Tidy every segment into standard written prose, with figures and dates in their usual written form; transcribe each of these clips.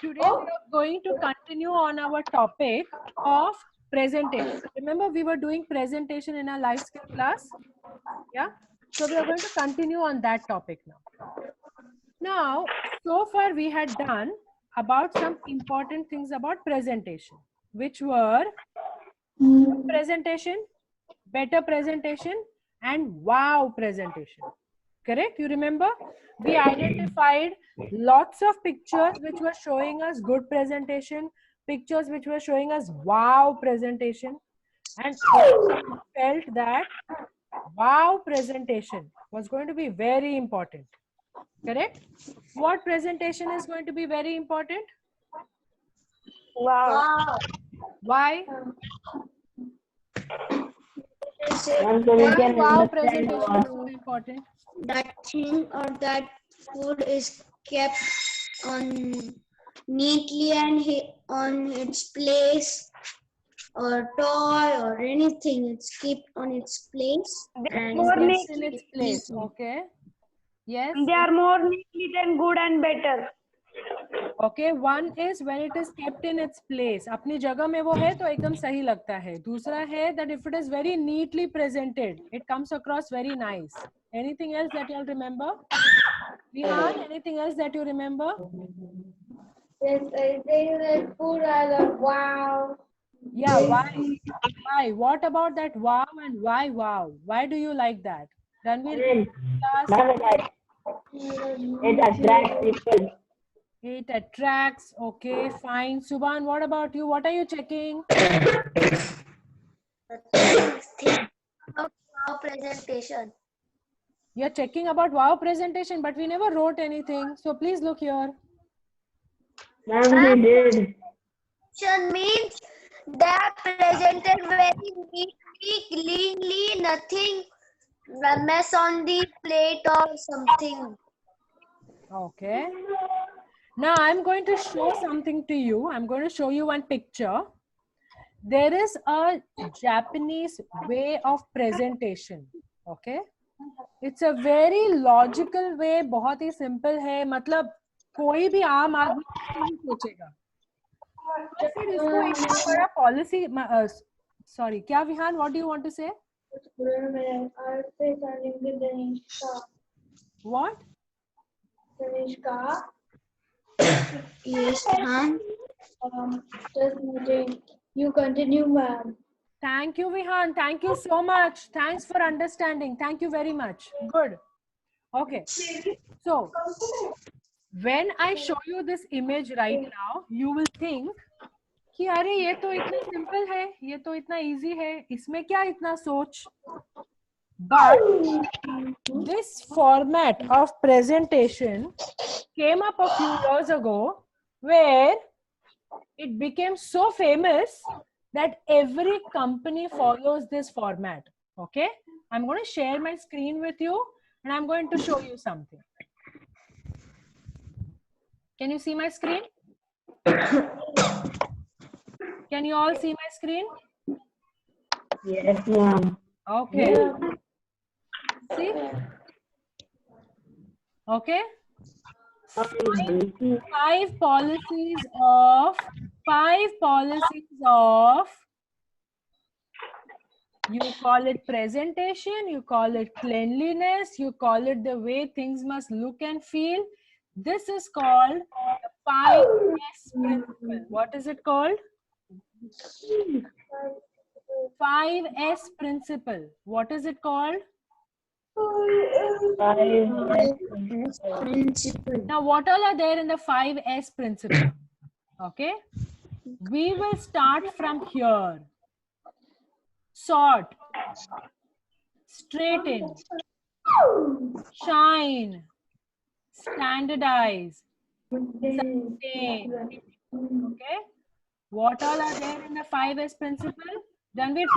Today we are going to continue on our topic of presentation. Remember, we were doing presentation in our life skill class. Yeah. So we are going to continue on that topic now. Now, so far we had done about some important things about presentation, which were presentation, better presentation, and wow presentation. Correct? You remember? We identified lots of pictures which were showing us good presentation, pictures which were showing us wow presentation, and everyone felt that wow presentation was going to be very important. Correct? What presentation is going to be very important? Wow. Why? One Why wow presentation is so important? that thing or that food is kept on neatly and on its place, or toy or anything, it's kept on its place and More it's in its place. Okay. Yes. They are more neat and good and better. Okay, one is when it is kept in its place. अपनी जगह में वो है तो एकदम सही लगता है. दूसरा है that if it is very neatly presented, it comes across very nice. Anything else that you'll remember? Vihan, anything else that you remember? yes, I think that food are wow. Yeah, why? Why? What about that wow and why wow? Why do you like that? Ranveer, class. It attracts people. It attracts. Okay, fine. Subhan, what about you? What are you checking? Wow presentation. You're checking about wow presentation, but we never wrote anything. So please look here. Ma'am, we did. Means they are presented very neatly, cleanly, nothing mess on the plate or something. Okay. Now I'm going to show something to you. I'm going to show you one picture. There is a Japanese way of presentation. Okay. It's a very logical way. बहुत ही simple है. मतलब कोई भी आम आदमी नहीं सोचेगा. और फिर इसको इतना बड़ा पॉलिसी सॉरी क्या Vihan what do you want to say what Tanishka. Yes, ma'am. You continue, ma'am. Thank you, Vihan. Thank you so much. Thanks for understanding. Thank you very much. Good. Okay. So, when I show you this image right now, you will think कि अरे ये तो इतना simple है, ये तो इतना easy है, इसमें क्या इतना सोच? But this format of presentation came up a few years ago where it became so famous that every company follows this format. Okay, I'm going to share my screen with you and I'm going to show you something. Can you see my screen? Can you all see my screen? Yes, ma'am. Okay. See? Okay. Five policies of you call it presentation, you call it cleanliness, you call it the way things must look and feel. This is called the 5S principle. What is it called? 5S principle. What is it called? Principle. Now, what all are there in the 5S principle? Okay. We will start from here. Sort, straighten, shine, standardize, sustain. Okay. What all are there in the 5S principle? Ranveer,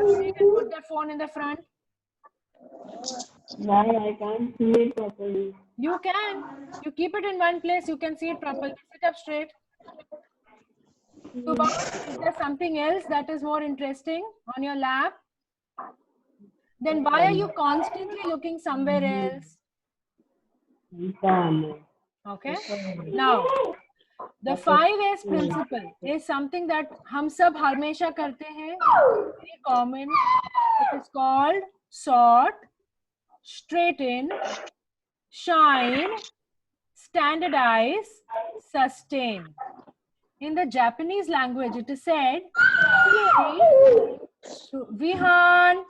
please put that phone in the front. Ma'am, I can't see it properly. You can. You keep it in one place. You can see it properly. Sit up straight. Subha, is there something else that is more interesting on your lap? Then why are you constantly looking somewhere else? Okay. Now, The 5S principle is something that हम सब हमेशा करते हैं. Very common. It is called sort, straighten, shine, standardize, sustain. In the Japanese language, it is said, Vihan,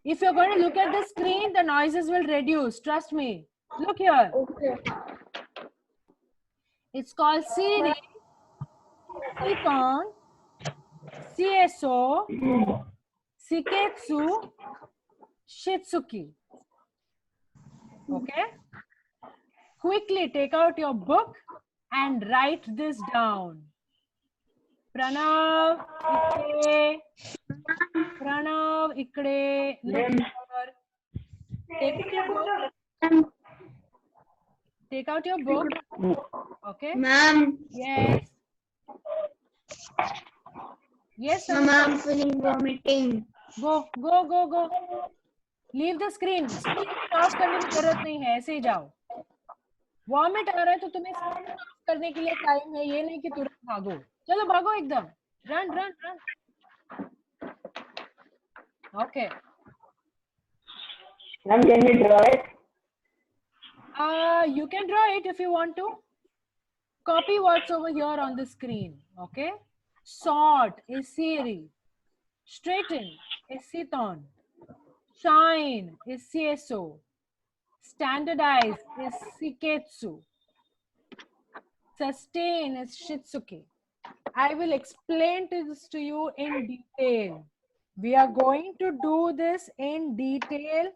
if you're going to look at the screen, the noises will reduce. Trust me. Look here. Okay. It's called Siri, Siton, CSO, Siketsu, Shitsuki. Okay? Quickly take out your book and write this down. Pranav, Ikde. Pranav, Ikde. Look over. Take out your book. Take out your book. Okay? Ma'am. Yes. Yes, Ma'am, I'm feeling vomiting. Go, go, go, go. Leave the screen. Screen off करने की जरूरत नहीं है, ऐसे ही जाओ. Vomit आ रहा है तो तुम्हें screen off करने के लिए टाइम है, ये नहीं कि तुरंत भागो. चलो भागो एकदम. Run, run, run. Okay. Ma'am, can we draw it? You can draw it if you want to. Copy what's over here on the screen. Okay. Sort is Siri. Straighten is Siton. Shine is CSO. Standardize is Siketsu. Sustain is Shitsuki. I will explain this to you in detail. We are going to do this in detail.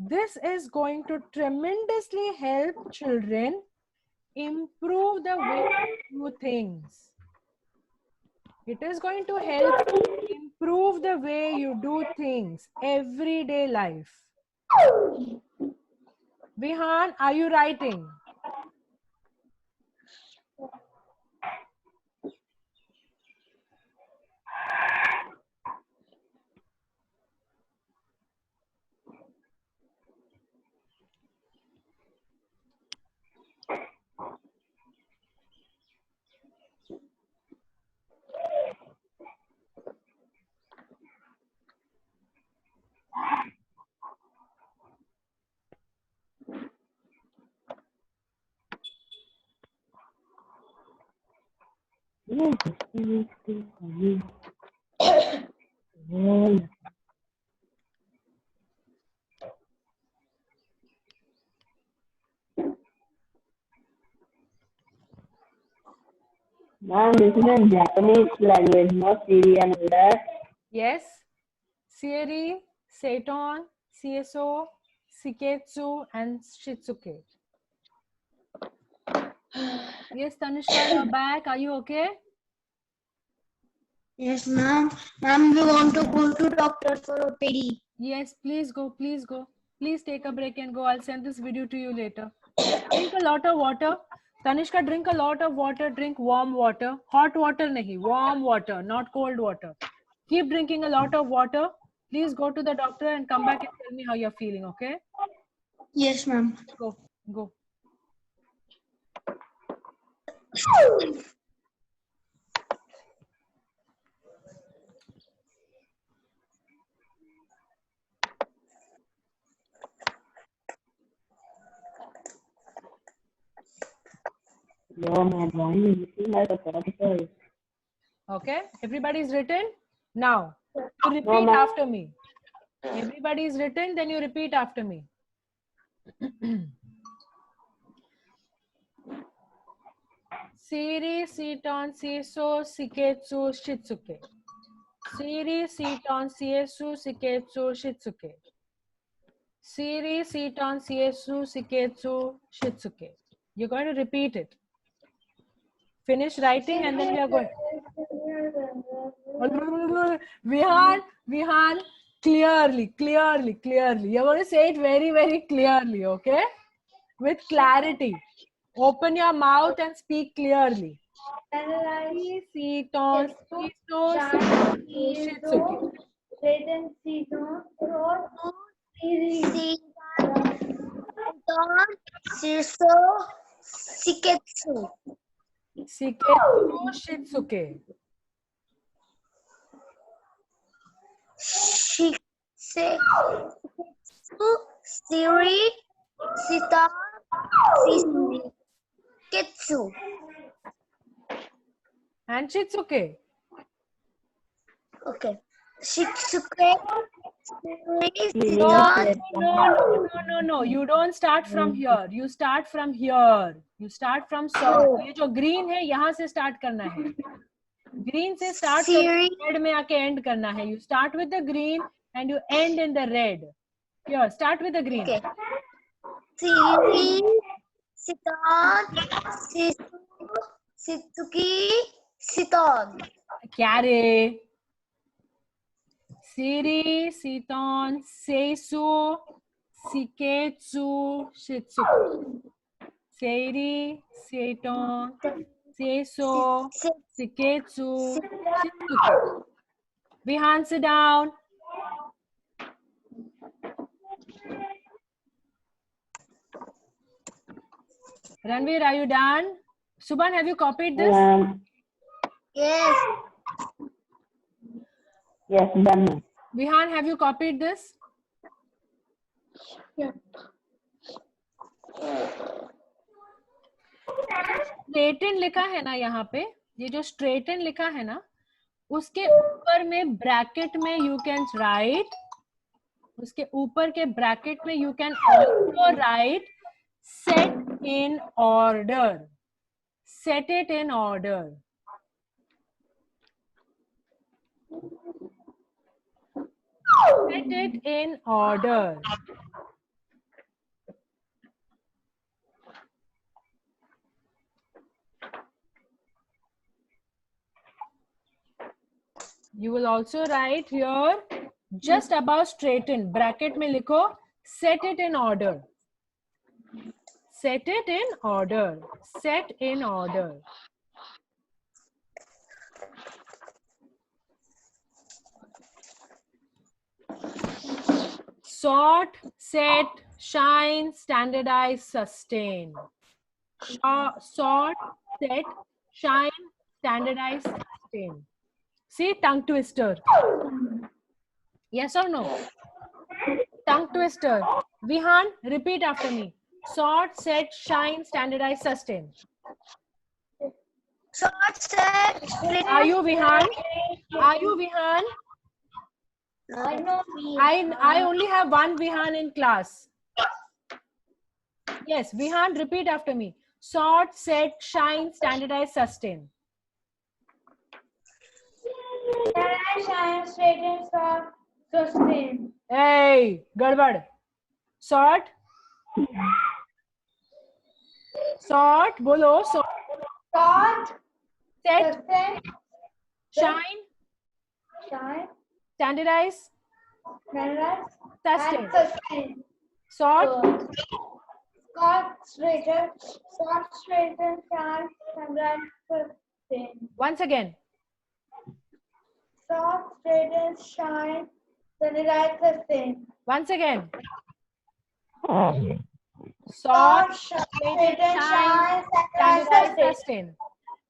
This is going to tremendously help children improve the way they do things. It is going to help improve the way you do things, everyday life. Vihan, are you writing? Ma'am, this is in Japanese language, not Syrian. That Yes. Siri, Seton, CSO, Siketsu, and Shitsuke. Yes, Tanishka, you're back. Are you okay? Yes, ma'am. Ma'am, we want to go to doctor for OPD. Yes, please go, please go. Please take a break and go. I'll send this video to you later. Drink a lot of water. Tanishka, drink a lot of water. Drink warm water. Hot water nahi, warm water, not cold water. Keep drinking a lot of water. Please go to the doctor and come back and tell me how you're feeling, okay? Yes, ma'am. Go, go. no, my drawing is looking like a tortoise. Okay, everybody's written? Now, you repeat Mama. after me. Everybody's written, then you repeat after me. Siri, Seton, Seiso, Siketsu, Shitsuke. Siri, Seton, Seisu, Siketsu, Shitsuke. Siri, Seton, Seisu, Siketsu, Shitsuke. You're going to repeat it. Finish writing and then we are going. Vihan, clearly. You're going to say it very, very clearly, okay? With clarity. Open your mouth and speak clearly. Seton, Seiso, Shitsuke. Siketsu. Siketsu, Shitsuke. Siri, Sita, Kitsu. And Shitsuke. Okay. Shitsuke, Siri, No, Sita. no. You don't start from here. You start from here. You start from sort. ये जो green है यहाँ से start करना है. Green से start Siri, करके red में आके end करना है. You start with the green and you end in the red. Here, start with the green. okay. Siri, Sitan, Sitsuki, Siton. क्या रे? Siri, Siton, Seisu, Siketsu, Shitsuke. Seiri, Seiton, Seiso, Siketsu, Shitsuke. Vihan, sit down. Ranveer, are you done? Subhan, have you copied this? Yes. Yes, done. Vihan, have you copied this? Yeah. Straighten लिखा है ना यहाँ पे, ये जो straighten लिखा है ना, उसके ऊपर में ब्रैकेट में you can write, उसके ऊपर के ब्रैकेट में you can also write set in order. Set it in order. Set it in order. You will also write here just above straighten. Bracket में लिखो set it in order. Set it in order. Set in order. Sort, set, shine, standardize, sustain. Sort, set, shine, standardize, sustain. See, tongue twister. Yes or no? Tongue twister. Vihan, repeat after me. Sort, set, shine, standardize, sustain. Sort, set, Are you Vihan? Are you Vihan? I know. I only have one Vihan in class. Yes, Vihan, repeat after me. Sort, set, shine, standardize, sustain. Shine, straighten, sort, sustain. Hey, gadbad. Sort. Sort, bolo. Sort. Sort, Set, sustain, shine, shine, standardize, standardize, sustain. and sustain. Sort, Sort, straighten, shine, standardize, sustain. once again. Sort, straighten, shine, standardize, sustain. Once again. Sort, Sort, straighten, shine, shine, standardize, standardize, sustain. sustain.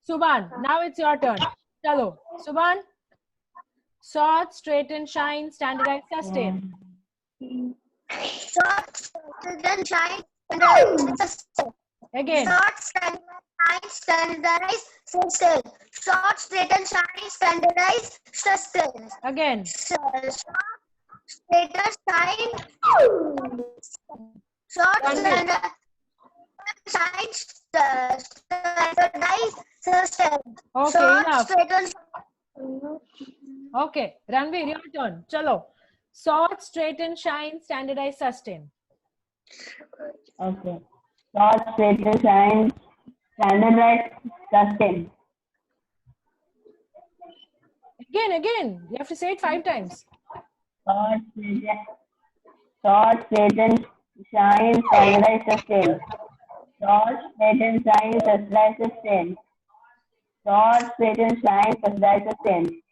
Subhan, now it's your turn. Chalo. Subhan. Sort, straighten, shine, standardize, sustain. Sort, straighten, shine, standardize, sustain. Again. Sort, standardize, sustain. Sort, straighten, shine, standardize, sustain. Again. Short, straighten, shine, short, standardize, sustain. Okay, Short, enough. straighten, Okay, Ranveer, your turn. Chalo. Sort, straighten, shine, standardize, sustain. Okay. Sort, straighten, shine, standardize, sustain. Again. You have to say it 5 times. Sort, straighten, shine, standardize, sustain. Sort, straighten, shine, standardize, sustain. Sort, straighten, shine, standardize, sustain.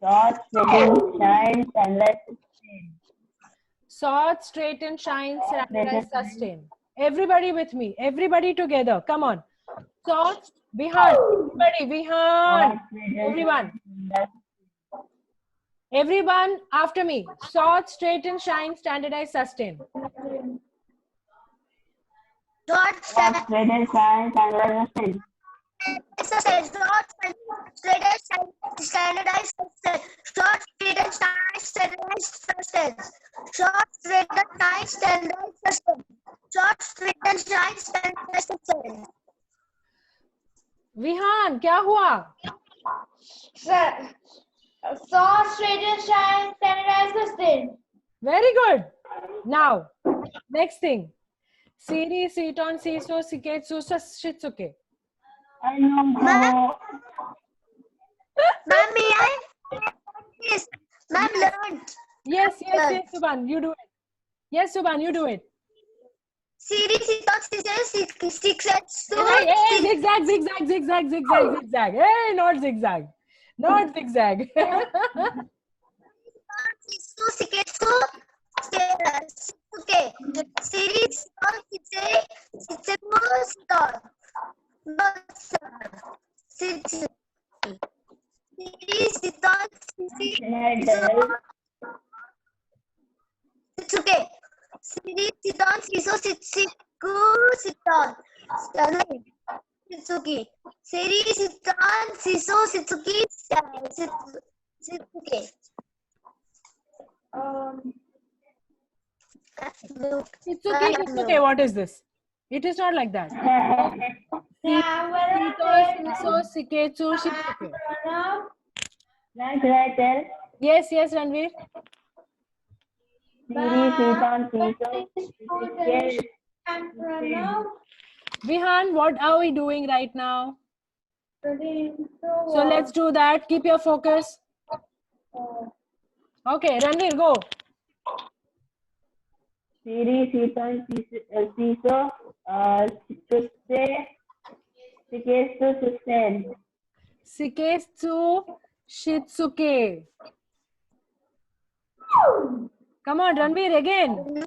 Sort, straighten, shine, standardize, sustain. Sort, straighten, shine, standardize, sustain. Everybody with me. Everybody together. Come on. Short, Vihan, everybody, Vihan, everyone. Everyone after me. Sort, straighten, shine, standardize, sustain. Short, Short, straight and shine, standardized. exercise. Short, straight and standardized success. Short, straight and standardized success. Short, straight and standardized success. Short, straight and standardized success. Vihan, क्या हुआ? Sir, short, straight and shine, standardized, sustain. Very good. Now, next thing. Siri, Seton, Siso, Siketsu, Shitsuke. I know. Ma'am, may I? Yes. Ma'am, learned. Yes, Subhan, you do it. Yes, Subhan, you do it. Series is not six and Hey, zigzag, zigzag, zigzag, zigzag, zigzag. Hey, not zigzag. Not zigzag. Okay. Series on it's okay. Series Siton Siso Sitsiku Siton. Sitsuki. Series Siton Siso Sitsuki Sitsuki. Shitsuke, what is this? It is not like that. Siso, Siketsu, Shitsuke. Right, tell. Yes, Ranveer. Siri, Seton, Siso, Vihan, what are we doing right now? So let's do that. Keep your focus. Okay, Ranveer, go. Siri, Seton, Siso, Shitsuke, Siketsu, sustain. Siketsu, Shitsuke. Come on, Ranveer, again.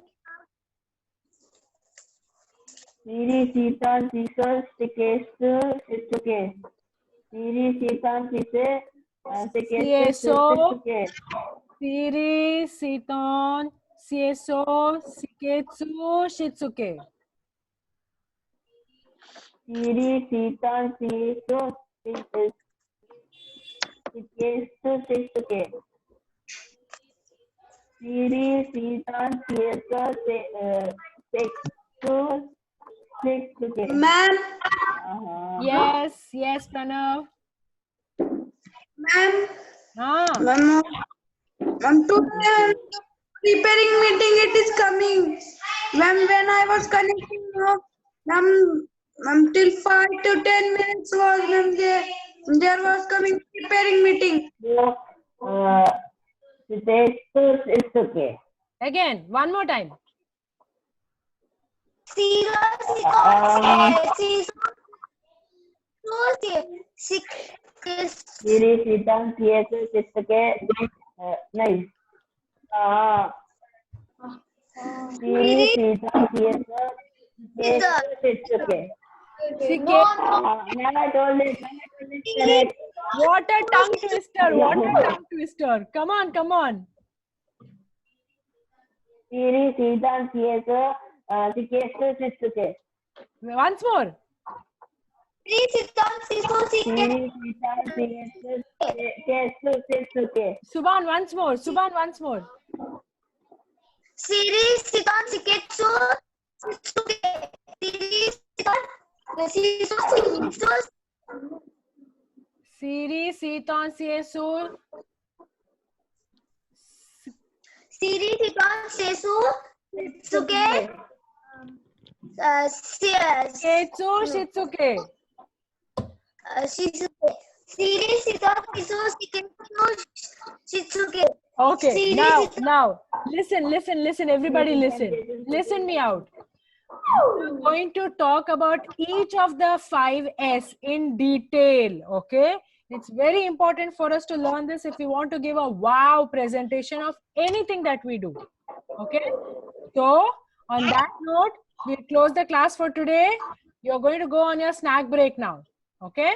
Siri, Seton, Siso, Siketsu, Shitsuke. Siri, Seton, Siso, Siketsu, Shitsuke. Siri, Seton, Sieso, Siketsu, Shitsuke. Siri, Seton, Siso, Siketsu, Shitsuke. Siri, Seton, Siso, Siketsu, Shitsuke. Ma'am, Yes, Pranav. ma'am, Ah, today preparing meeting it is coming. When I was connecting, ma'am, till 5 to 10 minutes was ma'am there was coming preparing meeting. Siketsu, Shitsuke. again, one more time. Siri, Seton, Siso, Shitsuke. Nice. Siri, Seton, Siso, Shitsuke. Now I told it. Correct. What a tongue twister. What a tongue twister. Come on. Siri, Seton, Siso, Siketsu, Shitsuke. Once more. Siri, Seton, Siso, Siketsu, Shitsuke. Subhan, once more. Series Siton Siketsu Sitsuke. Series Siton Siri, Seton, Sieso, Series Siton Sesu Sitsuke. Ketsu, Shitsuke. Shizuke. Series Siton Sisu Siketsu Shitsuke. Okay, now, listen, everybody listen me out. We're going to talk about each of the 5 S in detail, okay? It's very important for us to learn this if we want to give a wow presentation of anything that we do, okay? So, on that note, we'll close the class for today. You're going to go on your snack break now. Okay?